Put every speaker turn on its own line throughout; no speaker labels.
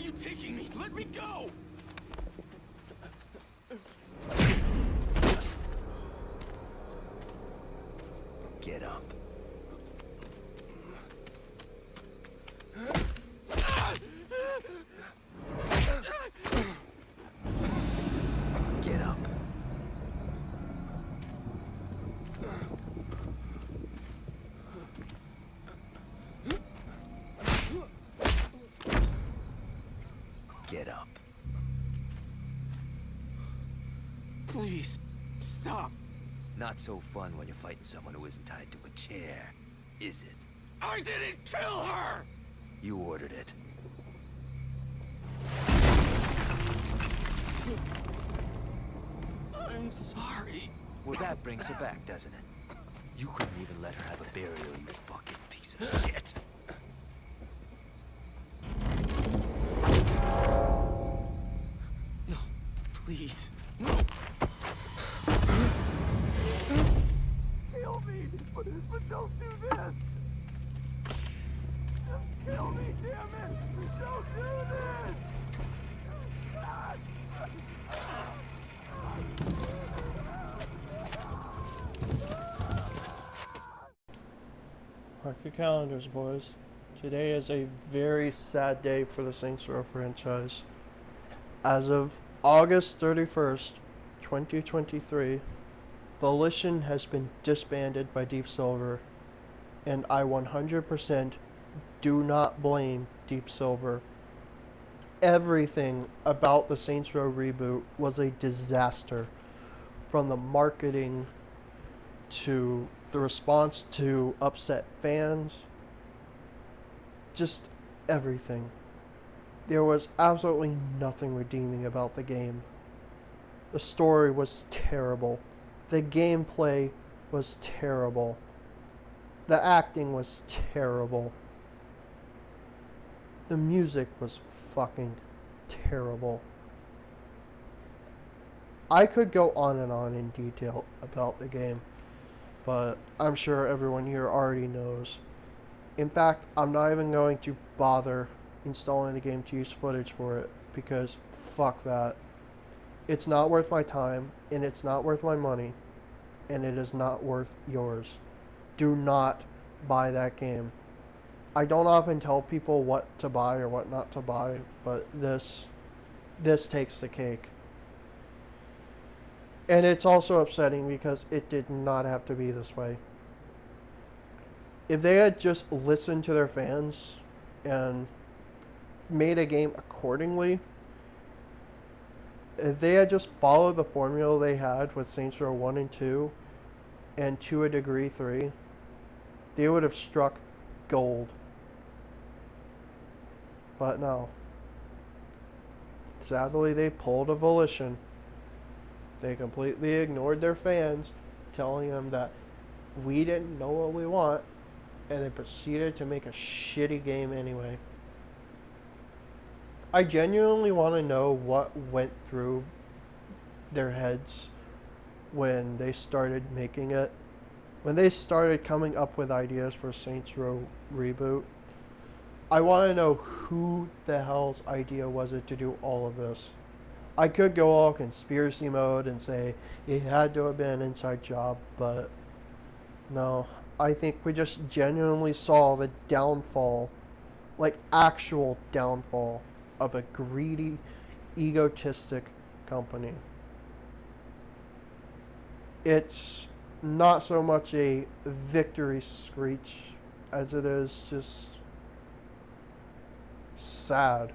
you taking me? Let me go!
Get up. Get up. Get up.
Please, stop.
Not so fun when you're fighting someone who isn't tied to a chair, is it?
I didn't kill her!
You ordered it.
I'm sorry.
Well, that brings her back, doesn't it? You couldn't even let her have a burial, you fucking piece of shit.
No, please. No! Kill me! But don't do this! Kill me, damn it! Don't do this! God.
Mark your calendars, boys. Today is a very sad day for the Saints Row franchise. As of August 31st, 2023, Volition has been disbanded by Deep Silver, and I 100% do not blame Deep Silver. Everything about the Saints Row reboot was a disaster, from the marketing to the response to upset fans, just everything. There was absolutely nothing redeeming about the game. The story was terrible. The gameplay was terrible. The acting was terrible. The music was fucking terrible. I could go on and on in detail about the game, but I'm sure everyone here already knows. In fact, I'm not even going to bother installing the game to use footage for it, because fuck that. It's not worth my time, and it's not worth my money, and it is not worth yours. Do not buy that game. I don't often tell people what to buy or what not to buy, but this takes the cake. And it's also upsetting because it did not have to be this way. If they had just listened to their fans and made a game accordingly, if they had just followed the formula they had with Saints Row 1 and 2, and to a degree 3, they would have struck gold. But no. Sadly, they pulled a Volition. They completely ignored their fans, telling them that we didn't know what we want, and they proceeded to make a shitty game anyway. I genuinely want to know what went through their heads when they started making it. When they started coming up with ideas for Saints Row reboot. I want to know who the hell's idea was it to do all of this. I could go all conspiracy mode and say it had to have been an inside job, but no. I think we just genuinely saw the downfall, like actual downfall, of a greedy, egotistic company. It's not so much a victory screech as it is just sad.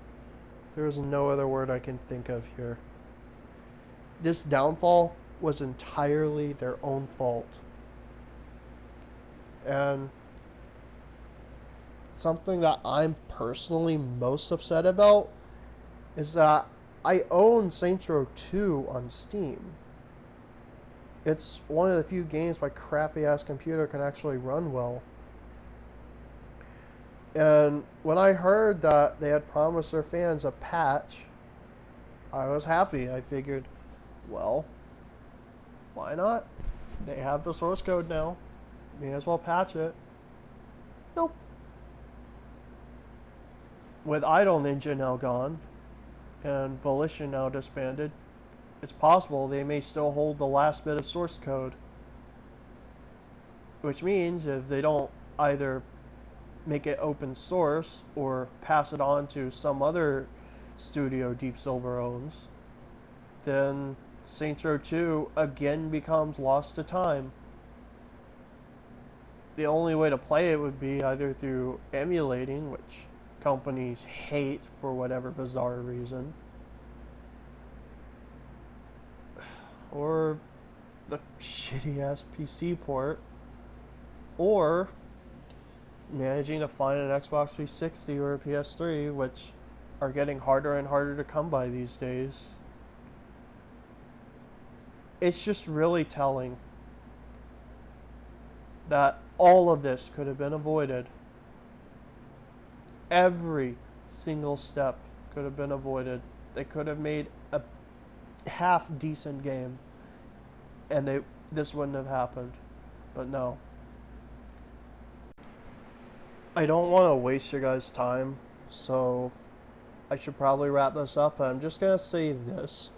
There's no other word I can think of here. This downfall was entirely their own fault. And something that I'm personally most upset about is that I own Saints Row 2 on Steam. It's one of the few games my crappy ass computer can actually run well. And when I heard that they had promised their fans a patch, I was happy. I figured, well, why not? They have the source code now. May as well patch it. Nope. with Idle Ninja now gone and Volition now disbanded, it's possible they may still hold the last bit of source code. Which means if they don't either make it open source or pass it on to some other studio Deep Silver owns, then Saints Row 2 again becomes lost to time. The only way to play it would be either through emulating, which companies hate for whatever bizarre reason, or the shitty ass PC port, or managing to find an Xbox 360 or a PS3, which are getting harder and harder to come by these days. It's just really telling that all of this could have been avoided. Every single step could have been avoided. They could have made a half decent game and this wouldn't have happened. But no. I don't want to waste your guys' time, so I should probably wrap this up. I'm just going to say this.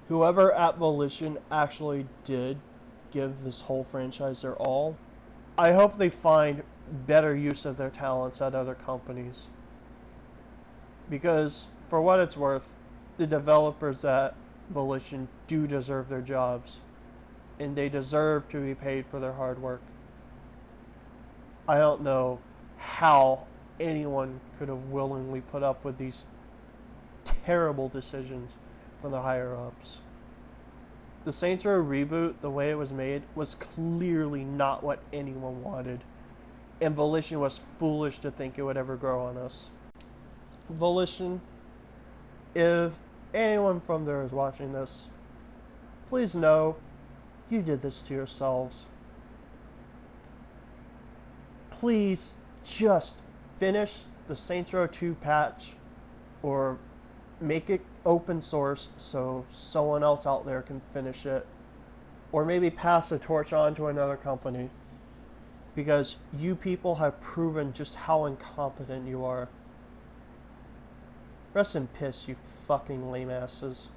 Whoever at Volition actually did give this whole franchise their all, I hope they find better use of their talents at other companies. Because, for what it's worth, the developers at Volition do deserve their jobs, and they deserve to be paid for their hard work. I don't know how anyone could have willingly put up with these terrible decisions from the higher-ups. The Saints Row reboot, the way it was made, was clearly not what anyone wanted, and Volition was foolish to think it would ever grow on us. Volition, if anyone from there is watching this, please know you did this to yourselves. Please just finish the Saints Row 2 patch, or make it open source so someone else out there can finish it, or maybe pass the torch on to another company, because you people have proven just how incompetent you are. Rest in piss, you fucking lame asses.